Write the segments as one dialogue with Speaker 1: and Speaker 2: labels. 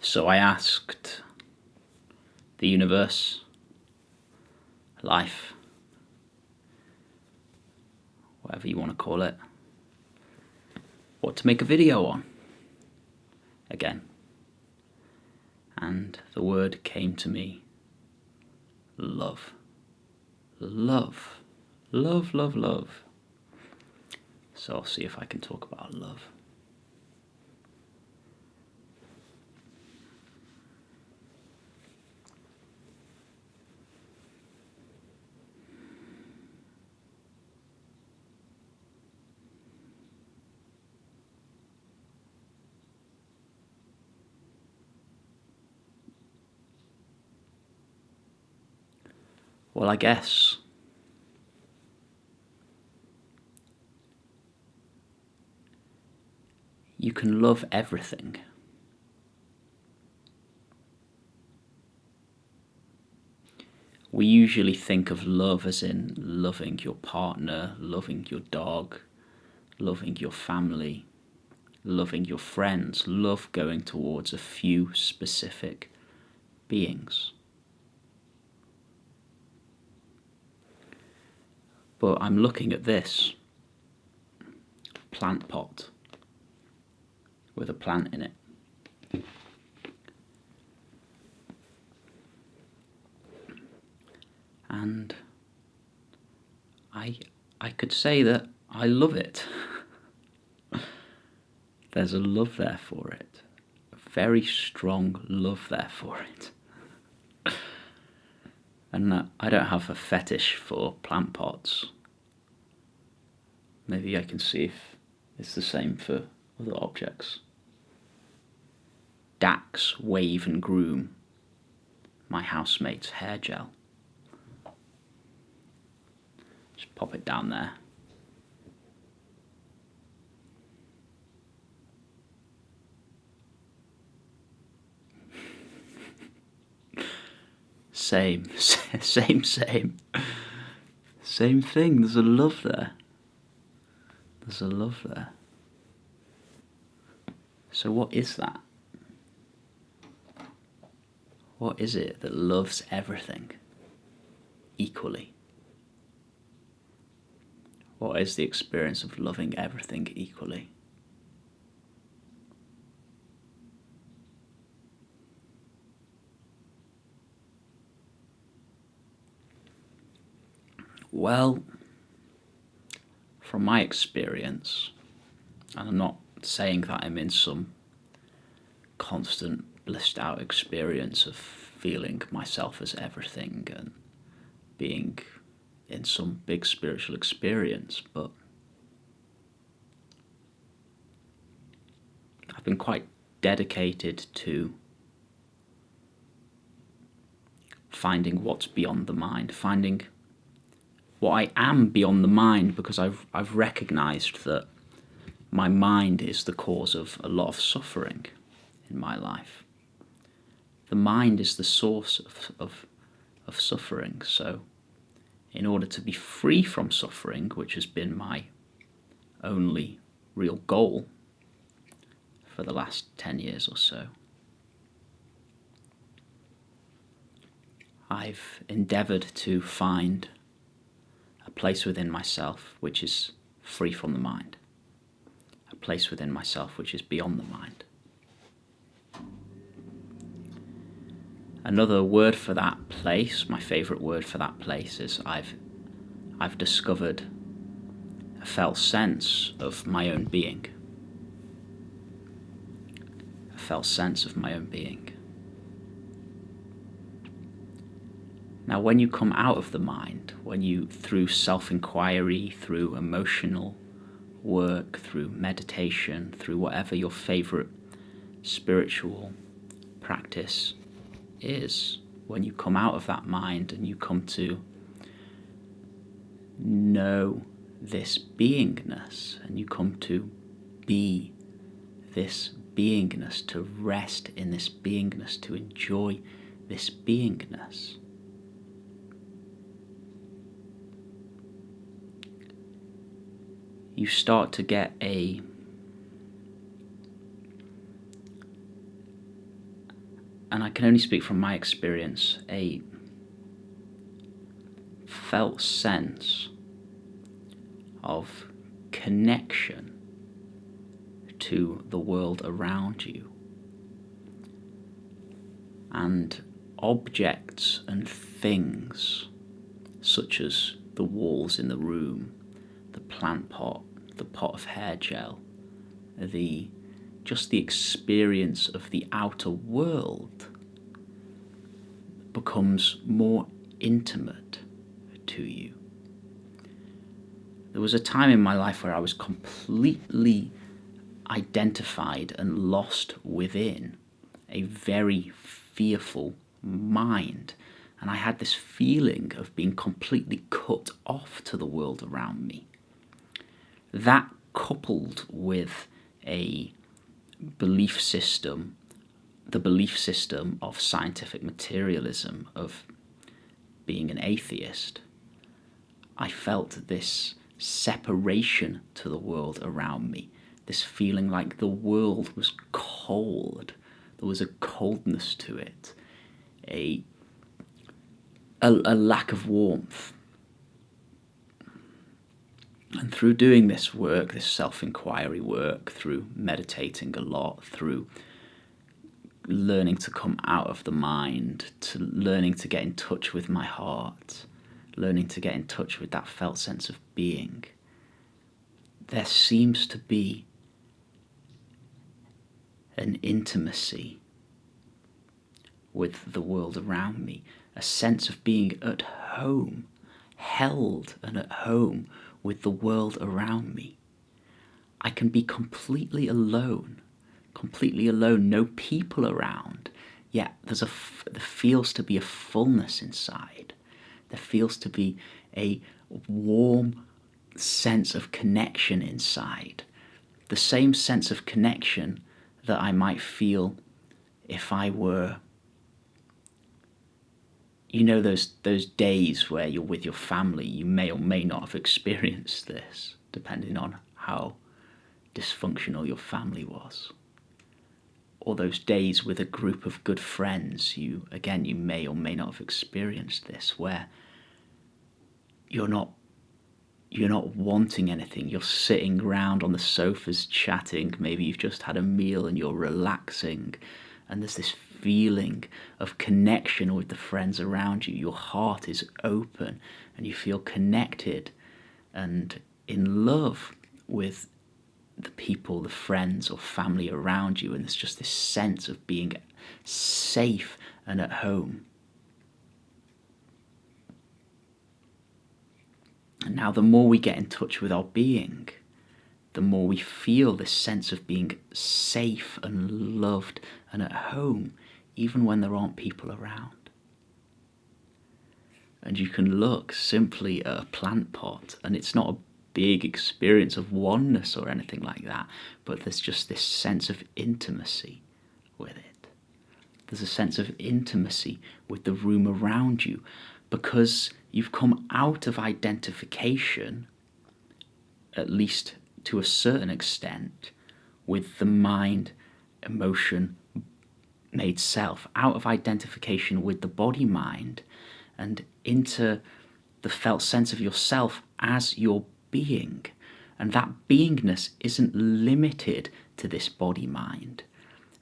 Speaker 1: So I asked the universe, life, whatever you want to call it, what to make a video on again. And the word came to me: love. Love. Love, love, love. So I'll see if I can talk about love. Well, I guess you can love everything. We usually think of love as in loving your partner, loving your dog, loving your family, loving your friends, love going towards a few specific beings. But I'm looking at this plant pot with a plant in it. And I could say that I love it. There's a love there for it. A very strong love there for it. And I don't have a fetish for plant pots. Maybe I can see if it's the same for other objects. Dax, Wave and Groom, my housemate's hair gel. Just pop it down there. Same. Same thing, there's a love there. There's a love there. So what is that? What is it that loves everything equally? What is the experience of loving everything equally? Well, from my experience, and I'm not saying that I'm in some constant blissed out experience of feeling myself as everything and being in some big spiritual experience, but I've been quite dedicated to finding what's beyond the mind, finding what I am beyond the mind, because I've recognized that my mind is the cause of a lot of suffering in my life. The mind is the source of suffering, so in order to be free from suffering, which has been my only real goal for the last 10 years or so, I've endeavoured to find a place within myself which is free from the mind, a place within myself which is beyond the mind. Another word for that place, my favourite word for that place, is I've discovered a felt sense of my own being. A felt sense of my own being. Now, when you come out of the mind, when you, through self-inquiry, through emotional work, through meditation, through whatever your favourite spiritual practice is, when you come out of that mind and you come to know this beingness, and you come to be this beingness, to rest in this beingness, to enjoy this beingness, you start to get and I can only speak from my experience, a felt sense of connection to the world around you. And objects and things, such as the walls in the room, the plant pot, the pot of hair gel, just the experience of the outer world becomes more intimate to you. There was a time in my life where I was completely identified and lost within a very fearful mind, and I had this feeling of being completely cut off to the world around me. That, coupled with a belief system, the belief system of scientific materialism, of being an atheist, I felt this separation to the world around me, this feeling like the world was cold. There was a coldness to it, a lack of warmth. And through doing this work, this self-inquiry work, through meditating a lot, through learning to come out of the mind, to learning to get in touch with my heart, learning to get in touch with that felt sense of being, there seems to be an intimacy with the world around me, a sense of being at home, held and at home with the world around me. I can be completely alone, no people around, yet there feels to be a fullness inside. There feels to be a warm sense of connection inside. The same sense of connection that I might feel if I were, those days where you're with your family. You may or may not have experienced this, depending on how dysfunctional your family was. Or those days with a group of good friends, you may or may not have experienced this, where you're not wanting anything. You're sitting around on the sofas chatting. Maybe you've just had a meal and you're relaxing, and there's this feeling of connection with the friends around you. Your heart is open and you feel connected and in love with the people, the friends or family around you, and there's just this sense of being safe and at home. And now the more we get in touch with our being, the more we feel this sense of being safe and loved and at home, even when there aren't people around. And you can look simply at a plant pot, and it's not a big experience of oneness or anything like that, but there's just this sense of intimacy with it. There's a sense of intimacy with the room around you, because you've come out of identification, at least to a certain extent, with the mind, emotion, made self, out of identification with the body mind, and into the felt sense of yourself as your being. And that beingness isn't limited to this body mind.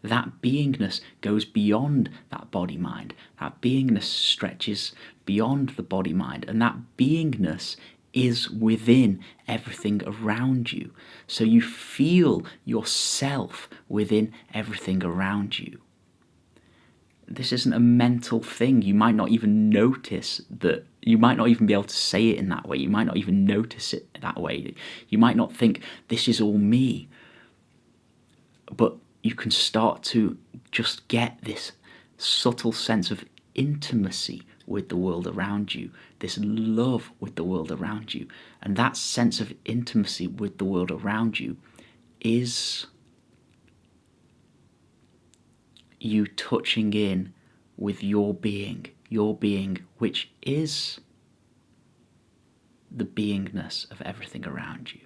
Speaker 1: That beingness goes beyond that body mind. That beingness stretches beyond the body mind, and that beingness is within everything around you. So you feel yourself within everything around you. This isn't a mental thing. You might not even notice that. You might not even be able to say it in that way. You might not even notice it that way. You might not think, this is all me. But you can start to just get this subtle sense of intimacy with the world around you, this love with the world around you. And that sense of intimacy with the world around you is you touching in with your being, which is the beingness of everything around you.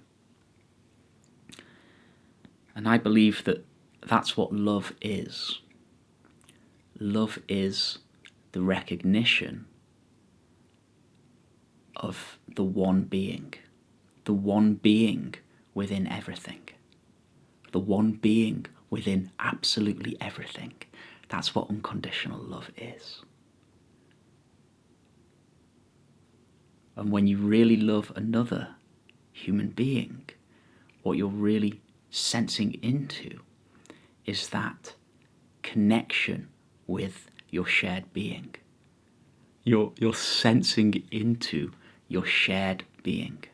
Speaker 1: And I believe that that's what love is. love is the recognition of the one being within everything, the one being within absolutely everything. That's what unconditional love is. And when you really love another human being, what you're really sensing into is that connection with your shared being. You're sensing into your shared being.